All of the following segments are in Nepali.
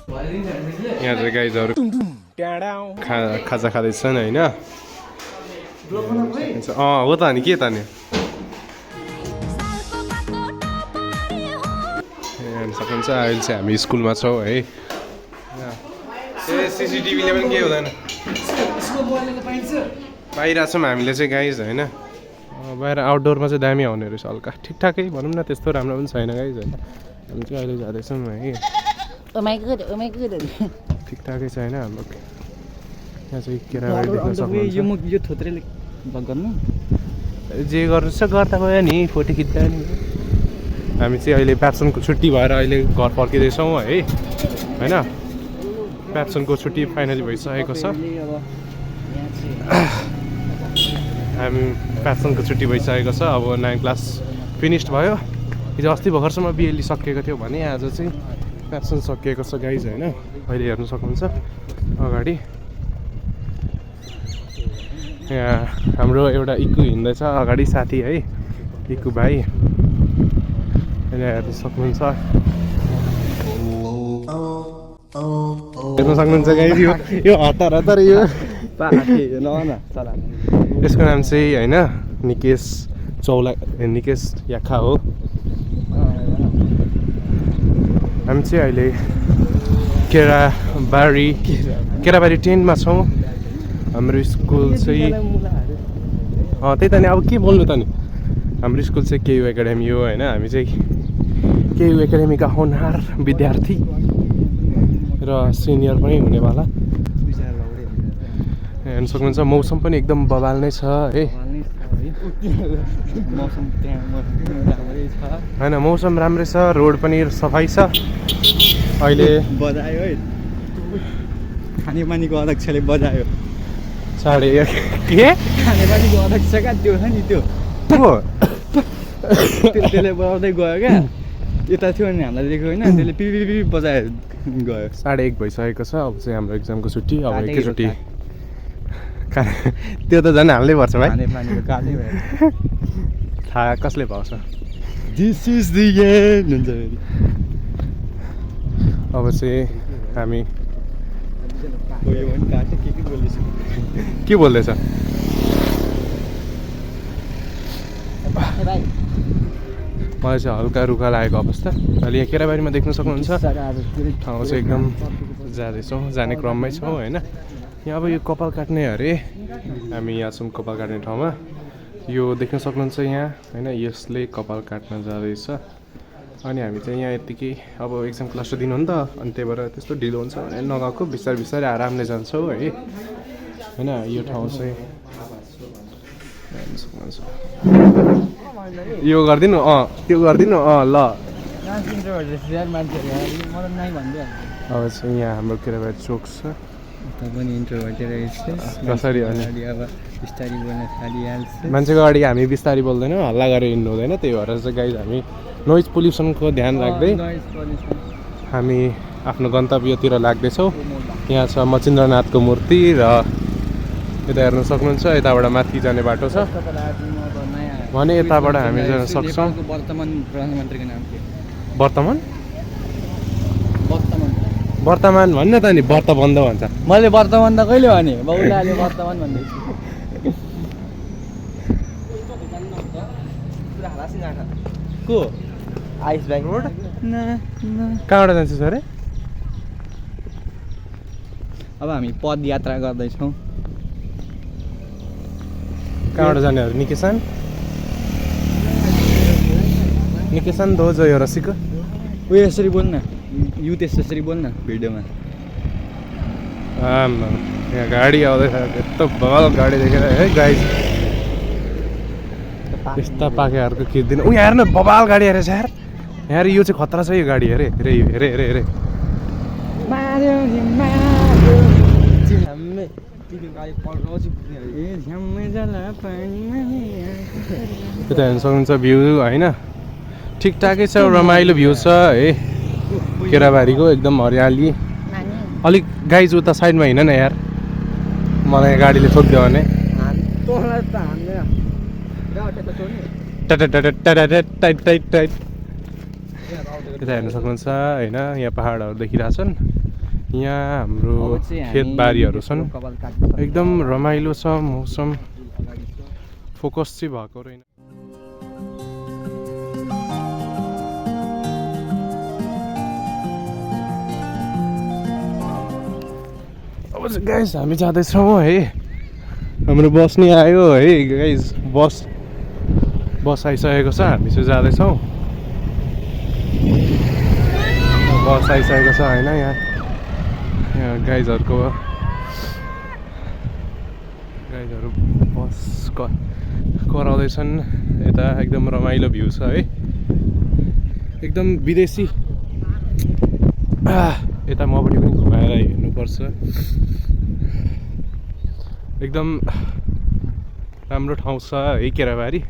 यहाँ चाहिँ गाइजहरू खाजा खाँदैछन् होइन हो त अनि के त नि सक्नुहुन्छ अहिले चाहिँ हामी स्कुलमा छौँ है सिसिटिभीले पनि के हुँदैन पाइरहेको छौँ हामीले चाहिँ गाइज होइन बाहिर आउटडोरमा चाहिँ दामी आउने रहेछ हल्का ठिकठाकै भनौँ न त्यस्तो राम्रो पनि छैन गाइज होइन हामी चाहिँ अहिले जाँदैछौँ है ठिकठाकै छैन हाम्रो यहाँ चाहिँ केराबारी देख्न सक्नुहुन्छ जे गर्नु छ गर्दा गयो नि फोटो खिच्दा नि हामी चाहिँ अहिले प्याप्सनको छुट्टी भएर अहिले घर फर्किँदैछौँ है होइन प्याप्सनको छुट्टी फाइनली भइसकेको छ हामी प्याप्सनको छुट्टी भइसकेको छ अब 9 क्लास फिनिस्ड भयो हिजो अस्ति भर्खरसम्म बिएलई सकिएको थियो भने आज चाहिँ प्याप्सन सकिएको छ गाइज होइन अहिले हेर्नु सक्नुहुन्छ अगाडि यहाँ हाम्रो एउटा इक्कु हिँड्दैछ अगाडि साथी है इक्कु भाइ अहिले हेर्नु सक्नुहुन्छ हेर्नु सक्नुहुन्छ गाइज यो हतार यो यसको नाम चाहिँ होइन निकेश याखा हो हामी चाहिँ अहिले केराबारी 10 मा छौँ हाम्रो स्कुल चाहिँ त्यही त नि अब के बोल्नु त नि हाम्रो स्कुल चाहिँ केयु एकाडेमी हो होइन हामी चाहिँ केयु एकाडेमीका होनहार विद्यार्थी र सिनियर पनि हुनेवाला हेर्नु सक्नुहुन्छ मौसम पनि एकदम बवाल नै छ है होइन मौसम राम्रै छ रोड पनि सफाइ छ अहिले बजायो है खानेपानीको अध्यक्षले बजायो 1:30 के खानेपानीको अध्यक्ष क्या त्यो छ नि त्यो त्यसले बजाउँदै गयो क्या यता थियो नि हामीलाई देख्यो होइन त्यसले पिपी बजायो गयो 1:30 भइसकेको छ अब चाहिँ हाम्रो एक्जामको छुट्टी अब एकैचोटि त्यो त झन् हाल्नै पर्छ भाइ खानेपानीको काटै भयो थाहा कसले पाउँछ दिस इज द एन्ड हुन्छ अब चाहिँ हामी के बोल्दैछ मलाई चाहिँ हल्का रुखा लागेको अवस्था अहिले यहाँ केराबारीमा देख्न सक्नुहुन्छ ठाउँ चाहिँ एकदम जाँदैछौँ जाने क्रममै छौँ होइन यहाँ अब यो कपाल काट्ने अरे हामी यहाँ छौँ कपाल काट्ने ठाउँमा यो देख्न सक्नुहुन्छ यहाँ होइन यसले कपाल काट्न जाँदैछ अनि हामी चाहिँ यहाँ यत्तिकै अब एक्जाम क्लास दिनु हो नि त अनि त्यही भएर त्यस्तो ढिलो हुन्छ भने नगएको बिस्तारै बिस्तारै आरामले जान्छौँ है होइन यो ठाउँ चाहिँ यो गरिदिनु त्यो गरिदिनु ल अब चाहिँ यहाँ हाम्रो केराबारी चोक छ कसरी मान्छेको अगाडि हामी बिस्तारै बोल्दैनौँ हल्ला गरेर हिँड्नु हुँदैन त्यही भएर चाहिँ गाइज हामी नोइज पोल्युसनको ध्यान राख्दै हामी आफ्नो गन्तव्यतिर लाग्दैछौँ यहाँ छ मचिन्द्रनाथको मूर्ति र यता हेर्न सक्नुहुन्छ यताबाट माथि जाने बाटो छ भने यताबाट हामी जान सक्छौँ वर्तमान भन्न त नि व्रत बन्द भन्छ मैले वर्तमान त कहिले भने बाउलाले वर्तमान भन्दैछु को आइस ब्याङ्क रोड कहाँबाट जान्छ सर अब हामी पदयात्रा गर्दैछौँ कहाँबाट जाने निकेसन दो जो यो रसीको उयो यसरी बोल्न यु त्यसरी बोल्न भिडियोमा यहाँ गाडी आउँदैछ यस्तो बवाल गाडी देखेर है गाइस यस्ता पाकेहरूको खिच्दिन यहाँ हेर्नु बवाल गाडी हेरेछ यार यहाँ यो चाहिँ खतरा छ यो गाडी हेरे यता हेर्नु सक्नुहुन्छ भ्यू होइन ठिकठाकै छ रमाइलो भ्यू छ है केराबारीको एकदम हरियाली अलिक गाइज उता साइडमा हिँड न यार मलाई गाडीले ठोक्दियो भने टाइट यता हेर्न सक्नुहुन्छ होइन यहाँ पहाडहरू देखिरहेछन् यहाँ हाम्रो अब चाहिँ हामी खेतबारीहरू छन् कपाल काट्छ। एकदम रमाइलो छ मौसम फोकस चाहिँ भएको रहेन अब चाहिँ गाइस हामी जाँदैछौँ है हाम्रो बस नि आयो है गाइस बस आइसकेको छ हामी चाहिँ जाँदैछौँ बस आइसकेको छ होइन यहाँ गाइजहरूको बस कराउँदैछन् यता एकदम रमाइलो भ्यू छ है एकदम विदेशी यता मपट्टि पनि घुमाएर हेर्नुपर्छ एकदम राम्रो ठाउँ छ है केराबारी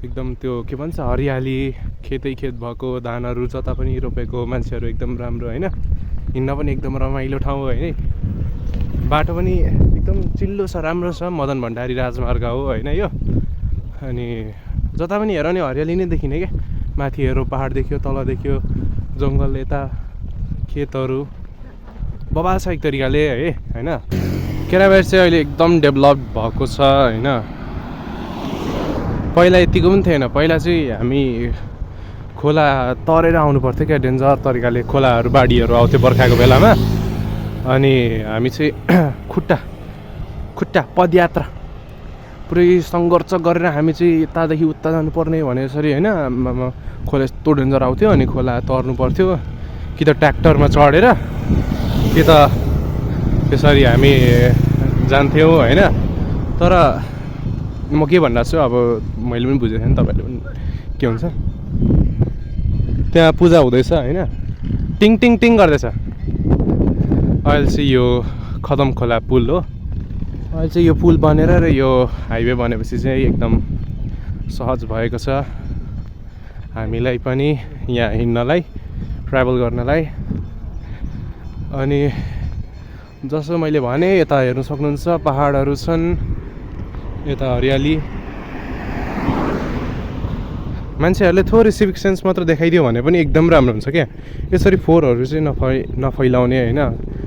एकदम त्यो के भन्छ हरियाली खेतै खेत भएको धानहरू जता पनि रोपेको मान्छेहरू एकदम राम्रो होइन हिँड्न पनि एकदम रमाइलो ठाउँ होइन बाटो पनि एकदम चिल्लो छ राम्रो छ मदन भण्डारी राजमार्ग हो होइन यो अनि जता पनि हेर नि हरियाली नै देखिने क्या माथि हेरो पहाड देख्यो तल देख्यो जङ्गल यता खेतहरू बबाल छ एक तरिकाले है होइन केराबारी चाहिँ अहिले एकदम डेभलप भएको छ होइन पहिला यतिको पनि थिएन पहिला चाहिँ हामी खोला तरेर आउनु पर्थ्यो क्या डेन्जर तरिकाले खोलाहरू बाढीहरू आउँथ्यो बर्खाको बेलामा अनि हामी चाहिँ खुट्टा पदयात्रा पुरै सङ्घर्ष गरेर हामी चाहिँ यतादेखि उता जानुपर्ने भने यसरी होइन खोला यस्तो डेन्जर आउँथ्यो अनि खोला तर्नु पर्थ्यो कि त ट्र्याक्टरमा चढेर कि त त्यसरी हामी जान्थ्यौँ होइन तर म के भनिरहेको छु अब मैले पनि बुझेको थिएँ नि तपाईँहरूले पनि के हुन्छ त्यहाँ पूजा हुँदैछ होइन टिङ टिङ टिङ गर्दैछ अहिले चाहिँ यो खदम खोला पुल हो अहिले चाहिँ यो पुल बनेर र यो हाइवे बनेपछि चाहिँ एकदम सहज भएको छ हामीलाई पनि यहाँ हिँड्नलाई ट्राभल गर्नलाई अनि जसो मैले भने यता हेर्नु सक्नुहुन्छ पहाडहरू छन् यता हरियाली मान्छेहरूले थोरै सिभिक सेन्स मात्र देखाइदियो भने पनि एकदम राम्रो हुन्छ क्या यसरी फोहोरहरू चाहिँ नफैलाउने होइन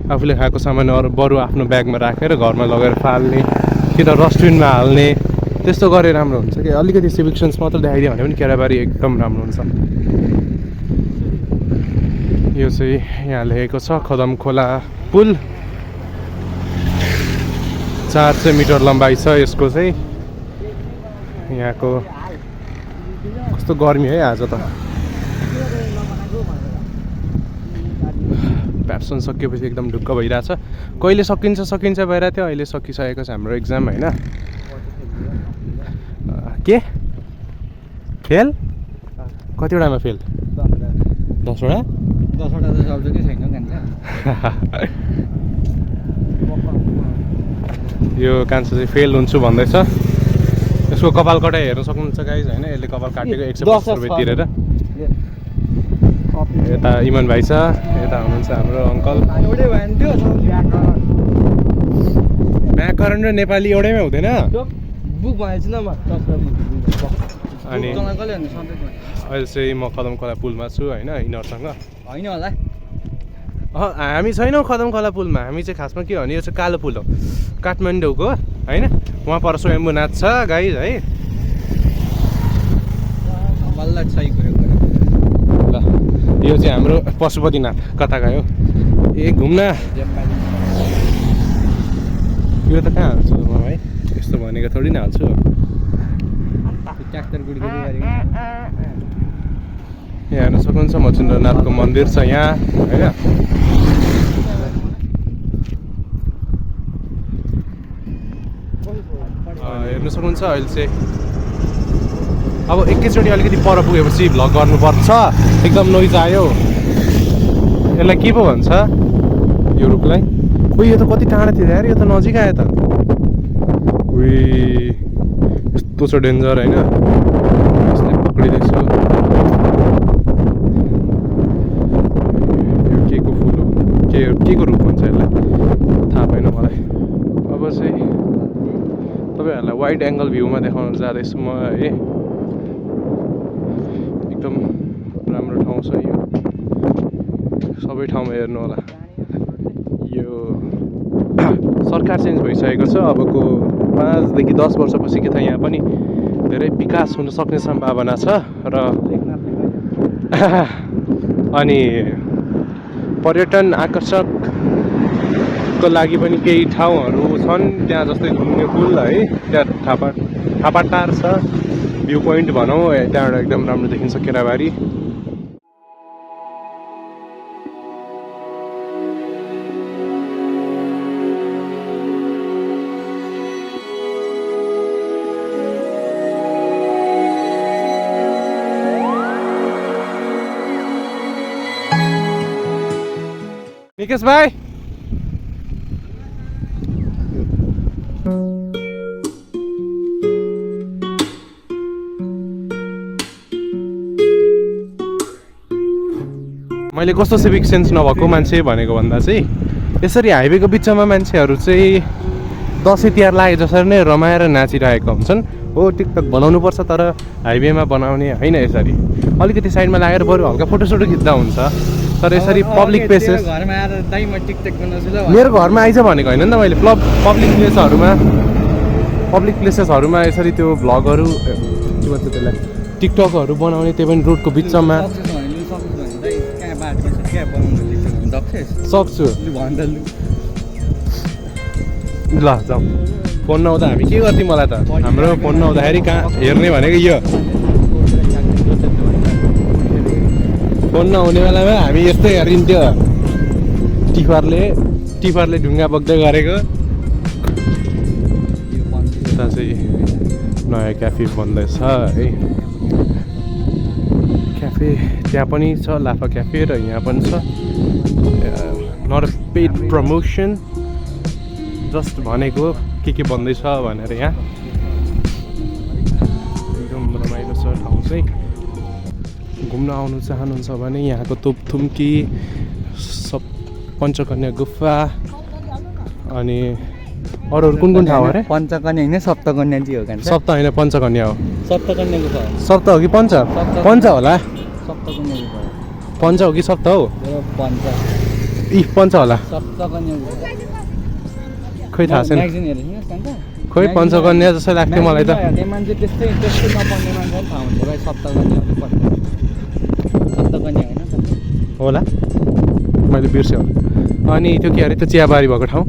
आफूले खाएको सामानहरू बरु आफ्नो ब्यागमा राखेर घरमा लगेर फाल्ने कि त डस्टबिनमा हाल्ने त्यस्तो गरे राम्रो हुन्छ कि अलिकति सिभिक सेन्स मात्र देखाइदियो भने पनि केराबारी एकदम राम्रो हुन्छ यो चाहिँ यहाँ लेखेको छ खदम खोला पुल 400 मिटर लम्बाइ छ यसको चाहिँ यहाँको कस्तो गर्मी है आज त प्याप्सन सकिएपछि एकदम ढुक्क भइरहेछ कहिले सकिन्छ भइरहेको थियो अहिले सकिसकेको छ हाम्रो एक्जाम होइन के फेल कतिवटामा फेल 10वटा 10वटा त सब्जेक्टै छैन यो कान्छा चाहिँ फेल हुन्छु भन्दैछ यसको कपाल कटाइ हेर्न सक्नुहुन्छ गाइज होइन यसले कपाल काटेको 150 रुपियाँ तिरेर यता इमन भाइ छ यता हुनुहुन्छ हाम्रो अङ्कल व्याकरण र नेपाली एउटैमा हुँदैन बुक भनेको छु न म अनि अहिले चाहिँ म खदम खोला पुलमा छु होइन यिनीहरूसँग होइन होला हामी छैनौँ खदम खोला पुलमा हामी चाहिँ खासमा के भने यो चाहिँ कालो पुल हो काठमाडौँको होइन वहाँ पर स्वयम्भूनाथ छ गाइज है ल यो चाहिँ हाम्रो पशुपतिनाथ कता गयो ए घुम्न यो त कहाँ हाल्छु म भाइ यस्तो भनेको थोरै न हाल्छु यहाँ हेर्न सक्नुहुन्छ मच्छिन्द्रनाथको मन्दिर छ यहाँ होइन हेर्नु सक्नुहुन्छ अहिले चाहिँ अब एकैचोटि अलिकति पर पुगेपछि भ्लग गर्नुपर्छ एकदम नोइज आयो यसलाई के पो भन्छ यो रुखलाई उयो यो त कति टाढा थियो यार यो त नजिक आयो त उही यस्तो छ डेन्जर होइन यसलाई पक्रिँदैछु यो के को फुल हो के को रुख भन्छ यसलाई थाहा भएन मलाई अब चाहिँ तपाईँहरूलाई वाइड एङ्गल भ्यूमा देखाउन जाँदैछु म है एकदम राम्रो ठाउँ छ यो सबै ठाउँमा हेर्नु होला यो सरकार चेन्ज भइसकेको छ। अबको 5 देखि 10 वर्षपछि कि त यहाँ पनि धेरै विकास हुन सक्ने सम्भावना छ र अनि पर्यटन आकर्षकको लागि पनि केही ठाउँहरू छन् त्यहाँ, जस्तै घुम्ने पुल है, त्यहाँ थापाटार छ, भ्यू पोइन्ट भनौँ, त्यहाँबाट एकदम राम्रो देखिन्छ केराबारी। निकेश भाइ मैले कस्तो सिभिक सेन्स नभएको मान्छे भनेको भन्दा चाहिँ यसरी हाइवेको बिचमा मान्छेहरू चाहिँ दसैँ तिहार लागे जसरी नै रमाएर नाचिरहेका हुन्छन्। हो टिकटक बनाउनुपर्छ तर हाइवेमा बनाउने होइन, यसरी अलिकति साइडमा लागेर बरु हल्का फोटोसोटो खिच्दा हुन्छ। तर यसरी पब्लिक प्लेसेस घरमा आएर दाइ म टिकटक बनाउँछु ल मेरो घरमा आइज भनेको होइन नि त मैले। पब्लिक प्लेसेसहरूमा यसरी त्यो भ्लगहरू के भन्छ त्यसलाई, टिकटकहरू बनाउने, त्यो पनि रोडको बिचमा सक्छु। ल जाउँ, फोन नहुँदा हामी के गर्थ्यौँ मलाई त, हाम्रो फोन नहुँदाखेरि कहाँ हेर्ने भनेको यो फोन नहुने बेलामा हामी यस्तै हेरिन्थ्यो, टिफरले ढुङ्गा बोक्दै गरेको। यता चाहिँ नयाँ क्याफे बन्दैछ है, क्याफे त्यहाँ पनि छ, लाफा क्याफे, र यहाँ पनि छ। Not a paid promotion, just भनेको के बन्दैछ भनेर। यहाँ एकदम रमाइलो छ ठाउँ चाहिँ। घुम्न आउनु चाहनुहुन्छ भने यहाँको तोपथुम्की, पञ्चकन्या गुफा, अनि अरू कुन ठाउँ अरे? पञ्चकन्या होइन सप्तकन्या जी हो। सप्त होइन पञ्चकन्या हो। सप्तकन्या गुफा सप्त हो कि पञ्च? पञ्च होला। सप्तकन्या गुफा पञ्च हो कि सप्त हो? पञ्च। पञ्च होला। सप्तकन्या गुफा खोइ थाहा छैन, खोइ पञ्चकन्या जस्तो लाग्थ्यो मलाई त। मान्छे त्यस्तै नपढ्ने मान्छे थाहा हुन्छ भाइ, सप्तकन्या होला, मैले बिर्सेँ होला। अनि त्यो के अरे, त्यो चियाबारी भएको ठाउँ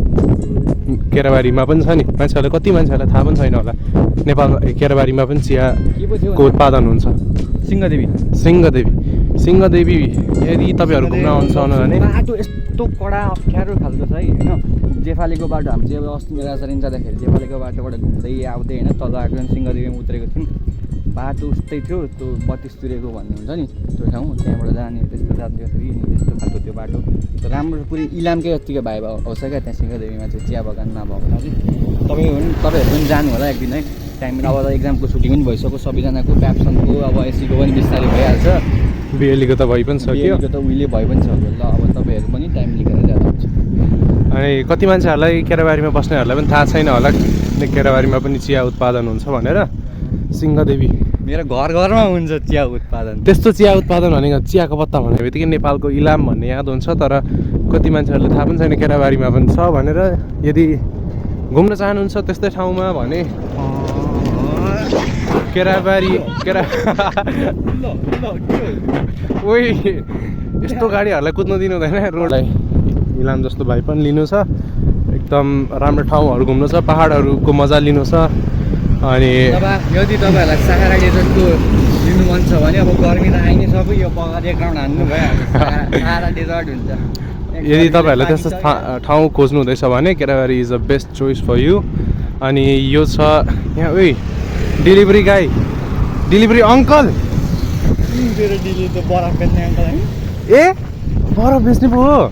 केराबारीमा पनि छ नि, मान्छेहरूलाई कति मान्छेहरूलाई थाहा पनि छैन होला। नेपाल केराबारीमा पनि चियाको उत्पादन हुन्छ। सिंहदेवी यदि तपाईँहरू घुम्न आउनुहुन्छ भने बाटो यस्तो कडा अप्ठ्यारो खालको छ है होइन। जेफालेको बाटो हामी चाहिँ अब अस्ति राजधानी जाँदाखेरि जेफालेको बाटोबाट घुम्दै आउँदै होइन, तल आएको सिंहदेवीमा उत्रेको थियौँ। बाटो उस्तै थियो, त्यो 32 तुरेको भन्ने हुन्छ नि त्यो ठाउँ, त्यहाँबाट जाने त्यस्तो जाँदाखेरि त्यस्तो खालको त्यो बाटो राम्रो पुरै इलामकै जत्तिको भाइब आउँछ क्या त्यहाँ सिंहदेवीमा चाहिँ, चिया बगानमा भएको ठाउँ चाहिँ। तपाईँहरू पनि जानु होला एक दिन है, टाइम अब त एक्जामको छुट्टी पनि भइसक्यो सबैजनाको, प्याप्सनको अब एसीको पनि बिस्तारै भइहाल्छ, बिएलीको त भइ पनि सक्यो, त उहिले भइ पनि सक्यो। ल अब तपाईँहरू पनि टाइम लिएर जाँदा हुन्छ। अनि कति मान्छेहरूलाई केराबारीमा बस्नेहरूलाई पनि थाहा छैन होला केराबारीमा पनि चिया उत्पादन हुन्छ भनेर। सिंहदेवी मेरो घरमा हुन्छ चिया उत्पादन। त्यस्तो चिया उत्पादन भनेको चियाको पत्ता भन्ने बित्तिकै नेपालको इलाम भन्ने याद हुन्छ, तर कति मान्छेहरूले थाहा पनि छैन केराबारीमा पनि छ भनेर। यदि घुम्न चाहनुहुन्छ त्यस्तै ठाउँमा भने केराबारी ओइ यस्तो गाडीहरूलाई कुद्नु दिनु हुँदैन रोडलाई। इलाम जस्तो भाइ पनि लिनु छ, एकदम राम्रो ठाउँहरू घुम्नु छ, पहाडहरूको मजा लिनु छ। अनि यदि तपाईँहरूलाई सहारा डेजर्टको लिनु मन छ भने अब गर्मी त आइ नै सक्यो, यो बगर एक राउन्ड हान्नु भइहाल्छ, सहारा डेजर्ट हुन्छ। यदि तपाईँहरूलाई त्यस्तो ठाउँ खोज्नु हुँदैछ भने Kerabari is the best choice for you. अनि यो छ यहाँ, ओइ डेलिभरी गाई, डेलिभरी अङ्कल, बरफ बेच्ने अङ्कल है। ए बरफ बेच्ने पो हो,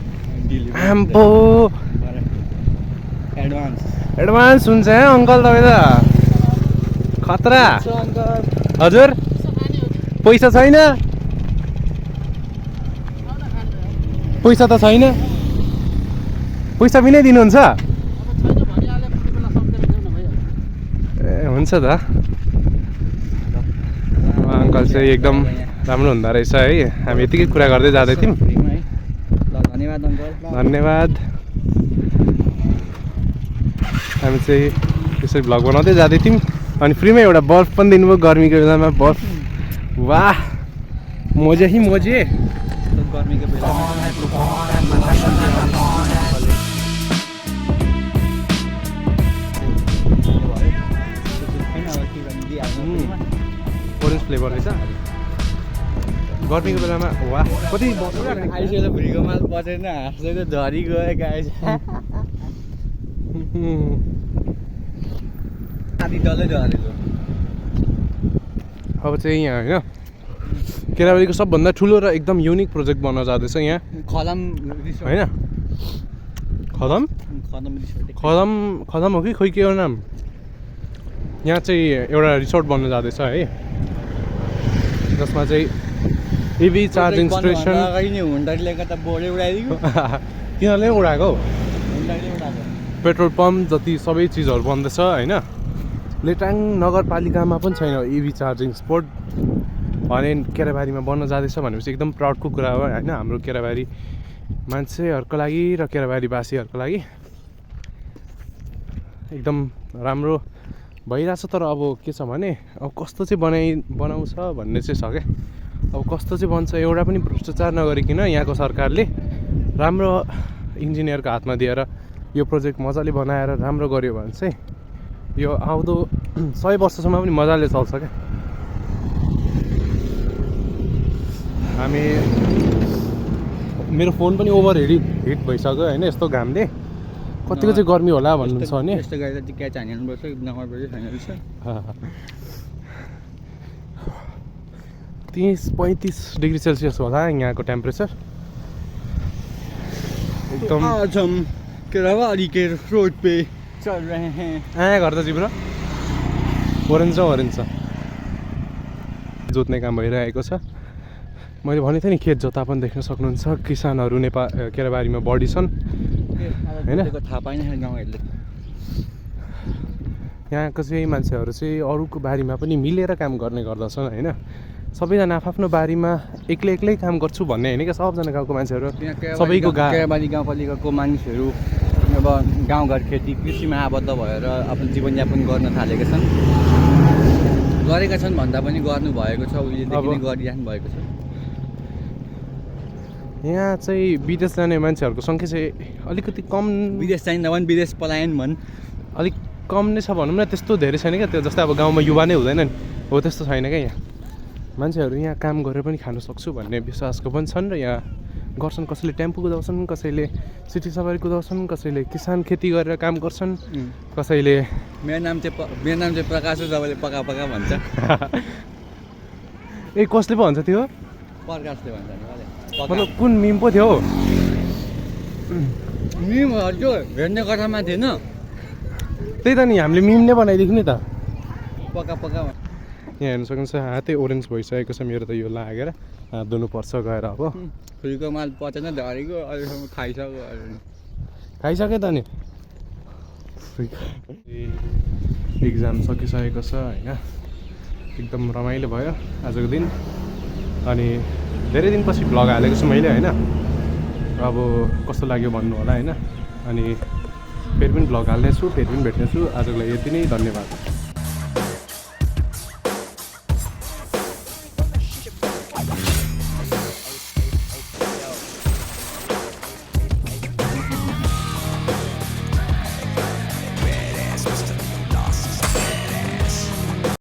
आम्पो एडभान्स हुन्छ है अङ्कल तपाईँ त, खतरा। हजुर पैसा छैन, पैसा त छैन, पैसा पनि दिनुहुन्छ? ए हुन्छ त। अङ्कल चाहिँ एकदम राम्रो हुँदो रहेछ है, हामी यतिकै कुरा गर्दै जाँदै थियौँ। धन्यवाद अङ्कल। धन्यवाद। हामी चाहिँ यसरी भ्लग बनाउँदै जाँदै थियौँ अनि फ्रीमै एउटा बर्फ पनि दिनुभयो गर्मीको बेलामा बर्फ वाह मजे ही मजे गर्मीको बेलामा ओरेन्ज फ्लेभर रहेछ गर्मीको बेलामा वाह कति आइसक्यो भुँडीको माल बचेन हाँस्दै त झरी गयो गाइस आधी डल्लै झरेको अब चाहिँ यहाँ होइन केराबारीको सबभन्दा ठुलो र एकदम युनिक प्रोजेक्ट बन्न जाँदैछ यहाँ खदम होइन खदम खदम हो कि खोइ के हो नाम यहाँ चाहिँ एउटा रिसोर्ट बन्न जाँदैछ है जसमा चाहिँ इभी चार्जिङ स्टेसन हुन्डरीले त बोर्डै उडाइदियो तिनीहरूले उडाएको पेट्रोल पम्प जति सबै चिजहरू बन्दैछ होइन लेटाङ नगरपालिकामा पनि छैन इभी चार्जिङ स्पोट भने केराबारीमा बन्न जाँदैछ भनेपछि एकदम प्राउडको कुरा हो होइन हाम्रो केराबारी मान्छेहरूको लागि र केराबारीवासीहरूको लागि एकदम राम्रो भइरहेछ तर अब के छ भने अब कस्तो चाहिँ बनाउँछ भन्ने चाहिँ छ क्या अब कस्तो चाहिँ बन्छ एउटा पनि भ्रष्टाचार नगरिकन यहाँको सरकारले राम्रो इन्जिनियरको हातमा दिएर यो प्रोजेक्ट मजाले बनाएर राम्रो गर्यो भने चाहिँ यो आउँदो 100 वर्षसम्म पनि मजाले चल्छ क्या हामी मेरो फोन पनि ओभर हिट भइसक्यो होइन यस्तो घामले कतिको चाहिँ गर्मी होला भन्नुहुन्छ भने यस्तो गरेर चाहिँ क्याच हान्नुपर्छ नगरपछि छैन रहेछ 30-35 डिग्री सेल्सियस होला यहाँको टेम्परेचर एकदम आज हम केराबारी के रोड पे चल रहे हैं घर त जिब्रो ओरेन्ज जोत्ने काम भइरहेको छ मैले भनेको थिएँ नि खेत जोता पनि देख्न सक्नुहुन्छ किसानहरू केराबारीमा बढी छन् होइन थाहा पाएन गाउँहरूले यहाँको चाहिँ मान्छेहरू चाहिँ अरूको बारीमा पनि मिलेर काम गर्ने गर्दछन् होइन सबैजना आफ्नो बारीमा एक्लै काम गर्छु भन्ने होइन क्या सबजना गाउँको मान्छेहरू सबैको केराबारी गाउँपालिकाको मानिसहरू अब गाउँघर खेती कृषिमा आबद्ध भएर आफ्नो जीवनयापन गर्न थालेका छन् गरेका छन् भन्दा पनि गर्नुभएको छ उहिलेदेखि नै गरिराख्नु भएको छ यहाँ चाहिँ विदेश जाने मान्छेहरूको सङ्ख्या चाहिँ अलिकति कम विदेश चाहिँदा पनि विदेश पलायन भन् अलिक कम नै छ भनौँ न त्यस्तो धेरै छैन क्या त्यो जस्तै अब गाउँमा युवा नै हुँदैन नि हो त्यस्तो छैन क्या यहाँ मान्छेहरू यहाँ काम गरेर पनि खानु सक्छु भन्ने विश्वासको पनि छन् र यहाँ गर्छन् कसैले टेम्पो कुदाउँछन् कसैले सिटी सवारी कुदाउँछन् कसैले किसान खेती गरेर काम गर्छन् कसैले मेरो नाम चाहिँ प्रकाश हो तपाईँले पका भन्छ ए कसले पो भन्छ त्यो प्रकाशले भन्छ मतलब कुन मिम पो थियो मिमहरू हेर्ने कथामा थिएन त्यही त नि हामीले मिम नै बनाइदिएको नि त पका यहाँ हेर्नु सक्नुहुन्छ हातै ओरेन्ज भइसकेको छ मेरो त यो लागेर हात धुनुपर्छ गएर अब फुलको माल पचेन धरेको अहिलेसम्म खाइसक्यो त नि एक्जाम सकिसकेको छ होइन एकदम रमाइलो भयो आजको दिन अनि धेरै दिनपछि भ्लग हालेको छु मैले होइन अब कस्तो लाग्यो भन्नु होला होइन अनि फेरि पनि भ्लग हाल्नेछु फेरि पनि भेट्नेछु आजको लागि यति नै धन्यवाद